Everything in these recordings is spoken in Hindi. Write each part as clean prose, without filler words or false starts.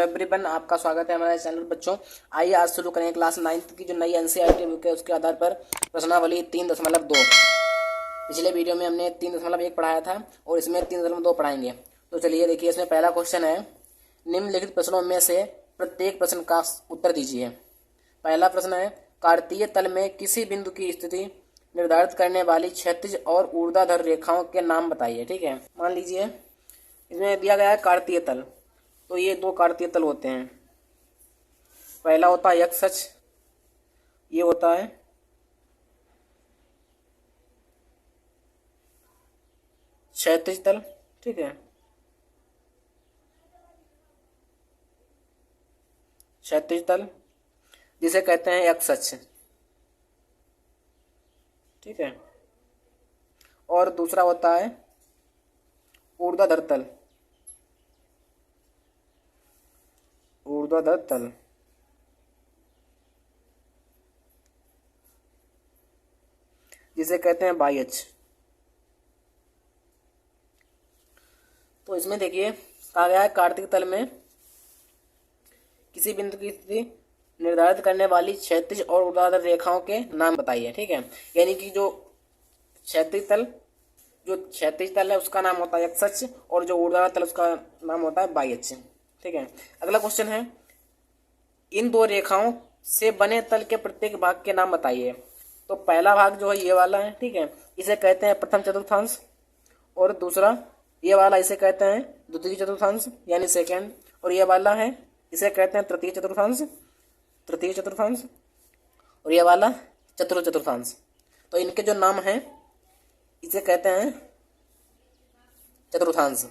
हेलो एवरीवन, आपका स्वागत है हमारे चैनल बच्चों। आइए आज शुरू करें क्लास 9th की जो नई एनसीईआरटी बुक है उसके आधार पर प्रश्नावली 3.2। पिछले वीडियो में हमने 3.1 पढ़ाया था और इसमें 3.2 पढ़ाएंगे। तो चलिए देखिए, इसमें पहला क्वेश्चन है, निम्नलिखित प्रश्नों में से प्रत्येक प्रश्न का उत्तर दीजिए। पहला प्रश्न है, कार्तीय तल में किसी बिंदु की स्थिति निर्धारित करने वाली क्षैतिज और ऊर्ध्वाधर रेखाओं के नाम बताइए। ठीक है, मान लीजिए इसमें दिया गया है कार्तीय तल, तो ये दो कार्तीय तल होते हैं। पहला होता है एक्स अक्ष, ये होता है क्षैतिज तल। ठीक है, क्षैतिज तल जिसे कहते हैं एक्स अक्ष। ठीक है, और दूसरा होता है ऊर्ध्वाधर तल, ऊर्ध्वाधर तल जिसे कहते हैं बाह्य अक्ष। तो इसमें देखिए कहा गया है, कार्तीय तल में किसी बिंदु की स्थिति निर्धारित करने वाली क्षैतिज और ऊर्ध्वाधर रेखाओं के नाम बताइए। ठीक है, यानी कि जो क्षैतिज तल है उसका नाम होता है एक्स अक्ष और जो ऊर्ध्वाधर तल उसका नाम होता है बाह्य अक्ष। ठीक है, अगला क्वेश्चन है, इन दो रेखाओं से बने तल के प्रत्येक भाग के नाम बताइए। तो पहला भाग जो है ये वाला है, ठीक है, इसे कहते हैं प्रथम चतुर्थांश, और दूसरा ये वाला इसे कहते हैं द्वितीय चतुर्थांश यानी सेकेंड, और ये वाला है इसे कहते हैं तृतीय चतुर्थांश, और ये वाला चतुर्थ चतुर्थांश। तो इनके जो नाम हैं इसे कहते हैं चतुर्थांश।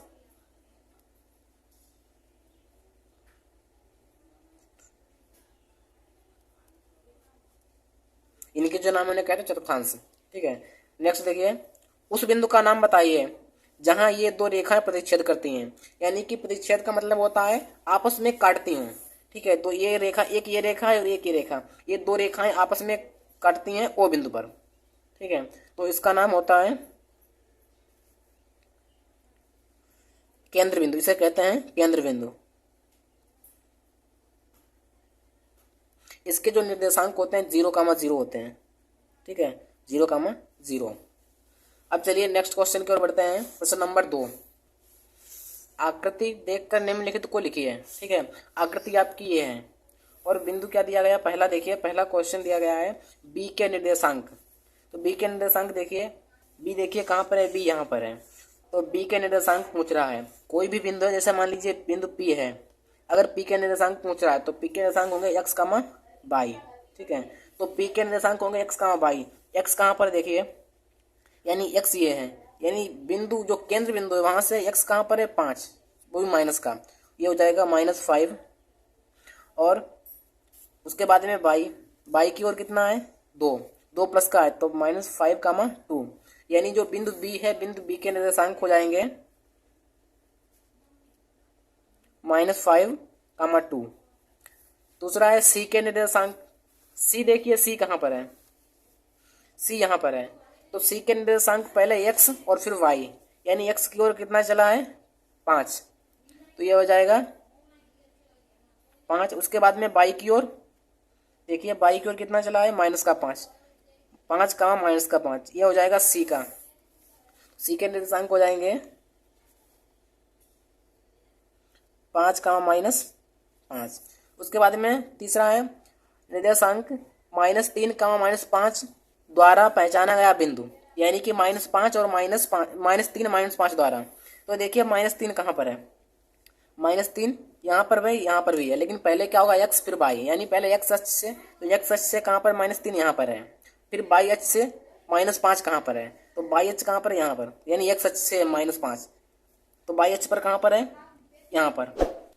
इनके जो नाम उन्हें कहते हैं चतुर्थांश। ठीक है, नेक्स्ट देखिए, उस बिंदु का नाम बताइए जहां ये दो रेखाएं प्रतिच्छेद करती हैं। यानी कि प्रतिच्छेद का मतलब होता है आपस में काटती हूँ। ठीक है, तो ये रेखा, एक ये रेखा है और एक ये रेखा, ये दो रेखाएं आपस में काटती हैं ओ बिंदु पर। ठीक है, तो इसका नाम होता है केंद्र बिंदु, इसे कहते हैं केंद्र बिंदु। इसके जो निर्देशांक होते हैं 0,0 होते हैं। ठीक है, 0,0। अब चलिए नेक्स्ट क्वेश्चन की ओर बढ़ते हैं। प्रश्न नंबर 2, आकृति देखकर निम्नलिखित को लिखिए। ठीक है, आकृति आपकी ये है और बिंदु क्या दिया गया, पहला देखिए, पहला क्वेश्चन दिया गया है बी के निर्देशांक। तो बी के निर्देशांक देखिए, बी देखिए कहाँ पर है, बी यहाँ पर है। तो बी के निर्देशांक पूछ रहा है, कोई भी बिंदु है, जैसे मान लीजिए बिंदु पी है, अगर पी के निर्देशांक पूछ रहा है तो पी के निर्देशांक होंगे एक्स कामा वाई। ठीक है, तो पी के निर्देशांक होंगे एक्स कामा वाई। एक्स कहाँ पर देखिए, यानी एक्स ये है, यानी बिंदु जो केंद्र बिंदु है वहां से एक्स कहाँ पर है 5, वो भी माइनस का, ये हो जाएगा -5। और उसके बाद में बाई की ओर कितना है 2 प्लस का है, तो -5,2। यानी जो बिंदु बी है, बिंदु बी के निर्देशांक हो जाएंगे -5,2। दूसरा है सी के निर्देशांक। सी देखिए, सी कहाँ पर है, सी यहाँ पर है। तो सी के निर्देशांक पहले एक्स और फिर वाई, यानी एक्स की ओर कितना चला है 5, तो ये हो जाएगा 5। उसके बाद में वाई की ओर देखिए, वाई की ओर कितना चला है -5, 5 का -5, ये हो जाएगा सी का। सी के निर्देशांक हो जाएंगे 5 का -5। उसके बाद में तीसरा है निर्देशांक -3 का -5 द्वारा पहचाना गया बिंदु, यानी कि -5 और -3 -5 द्वारा। तो देखिए -3 कहाँ पर है, -3 यहाँ पर भी, यहाँ पर भी है, लेकिन पहले क्या होगा एक्स फिर वाई, यानी पहले एक्स अक्ष से, तो एक्स अक्ष से कहाँ पर -3 यहाँ पर है, फिर वाई अक्ष से -5 कहाँ पर है, तो वाई अक्ष कहाँ पर है यहाँ पर, यानी एक्स अक्ष से -5, तो वाई अक्ष पर कहाँ पर है यहाँ पर,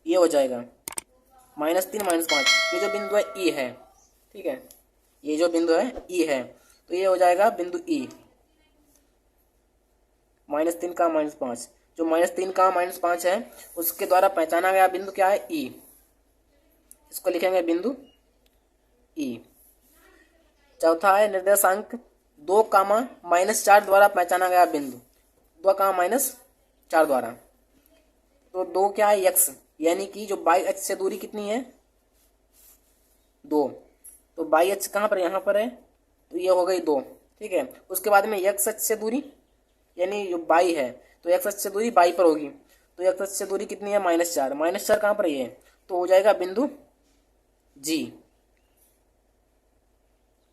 ये हो जाएगा -3 -5। ये जो बिंदु है ई है, ठीक है, ये जो बिंदु है ई है, तो ये हो जाएगा बिंदु ई, -3 का -5। जो -3 का -5 है उसके द्वारा पहचाना गया बिंदु क्या है ई, इसको लिखेंगे बिंदु ई। चौथा है निर्देशांक 2, -4 द्वारा पहचाना गया बिंदु, 2, -4 द्वारा। तो 2 क्या है एक्स, यानी कि जो बाई अक्ष से दूरी कितनी है 2, तो बाई अक्ष कहाँ पर, यहाँ पर है, तो ये हो गई 2, ठीक है। उसके बाद में एक्स अक्ष से दूरी यानी जो बाई है, तो एक्स अक्ष से दूरी बाई पर होगी, तो एक्स अक्ष से दूरी कितनी है -4, -4 कहाँ पर है, तो हो जाएगा बिंदु जी,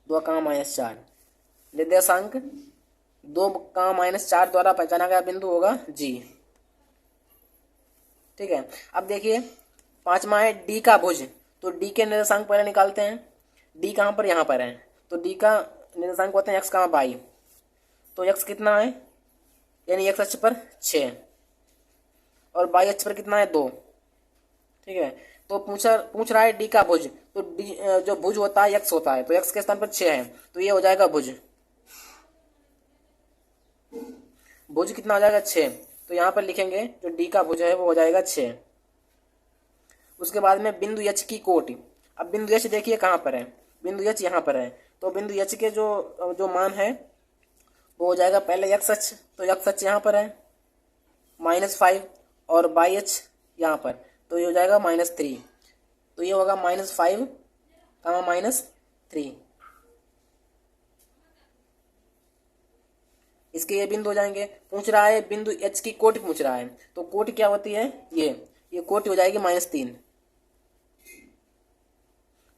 2 का -4, निर्देशांक 2 का -4 द्वारा पहचाना गया बिंदु होगा जी, ठीक है। अब देखिए 5वां है डी का भुज, तो डी के निर्देशांक पहले निकालते हैं। डी कहाँ पर, यहाँ पर है, तो डी का निर्देशांक होते हैं एक्स का बाई, तो एक्स कितना है, यानी एक्स अक्ष पर 6 और बाई अक्ष पर कितना है 2, ठीक है। तो पूछ रहा है डी का भुज, तो डी जो भुज होता है एक्स होता है, तो एक्स के स्थान पर 6 है, तो ये हो जाएगा भुज, भुज कितना हो जाएगा 6, तो यहाँ पर लिखेंगे जो डी का भुज है वो हो जाएगा 6। उसके बाद में बिंदु एच की कोटि, अब बिंदु एच देखिए कहाँ पर है, बिंदु एच यहाँ पर है, तो बिंदु एच के जो मान है वो हो जाएगा पहले एक्स अक्ष, तो एक्स अक्ष यहाँ पर है -5 और बाई अक्ष यहाँ पर, तो ये हो जाएगा -3, तो ये होगा -5 -3, इसके ये बिंदु हो जाएंगे। पूछ रहा है बिंदु एच की कोटि पूछ रहा है, तो कोटि क्या होती है, ये कोटि हो जाएगी -3,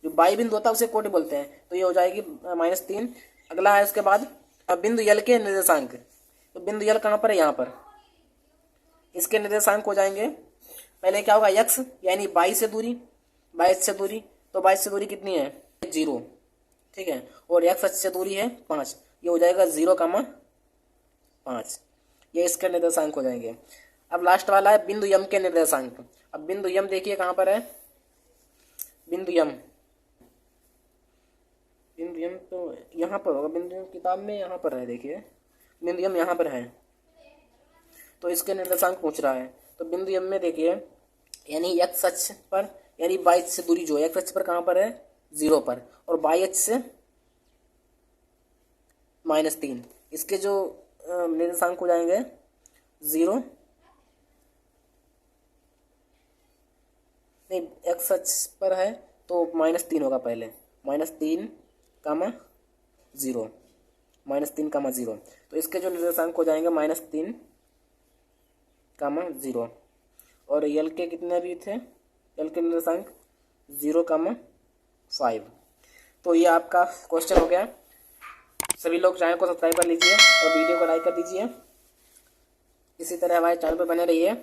जो बाई बिंदु होता है उसे कोटि बोलते हैं, तो ये हो जाएगी -3। अगला है उसके बाद अब बिंदु यल के निर्देशांक, तो बिंदु यल कहाँ पर है, यहाँ पर, इसके निर्देशांक हो जाएंगे पहले क्या होगा एक्स यानी 22 से दूरी, 22 से दूरी, तो 22 से दूरी कितनी है 0, ठीक है, और एक्स अक्ष से दूरी है 5, ये हो जाएगा 0,5, ये इसके निर्देशांक हो जाएंगे। अब लास्ट वाला है बिंदु यम के निर्देशांक, अब बिंदु यम देखिए कहाँ पर है, बिंदु यम तो यहाँ पर होगा, बिंदु यम किताब में यहाँ पर है, देखिए बिंदु यम यहाँ पर है, तो इसके निर्देशांक पूछ रहा है। तो बिंदु यम में देखिए यानी एक्स अक्ष पर यानी 22 से दूरी जो एक्स अक्ष पर कहाँ पर है 0 पर, और बाई अक्ष से -3, इसके जो निर्देशांक हो जाएंगे 0 नहीं, एक्स अक्ष पर है तो -3 होगा पहले, -3, -3, तो इसके जो निर्देशांक हो जाएंगे -3, 0, और यल के कितने भी थे, यल के निर्देशांक 0,5। तो ये आपका क्वेश्चन हो गया। सभी लोग चैनल को सब्सक्राइब कर लीजिए और वीडियो को लाइक कर दीजिए। इसी तरह हमारे चैनल पर बने रहिए।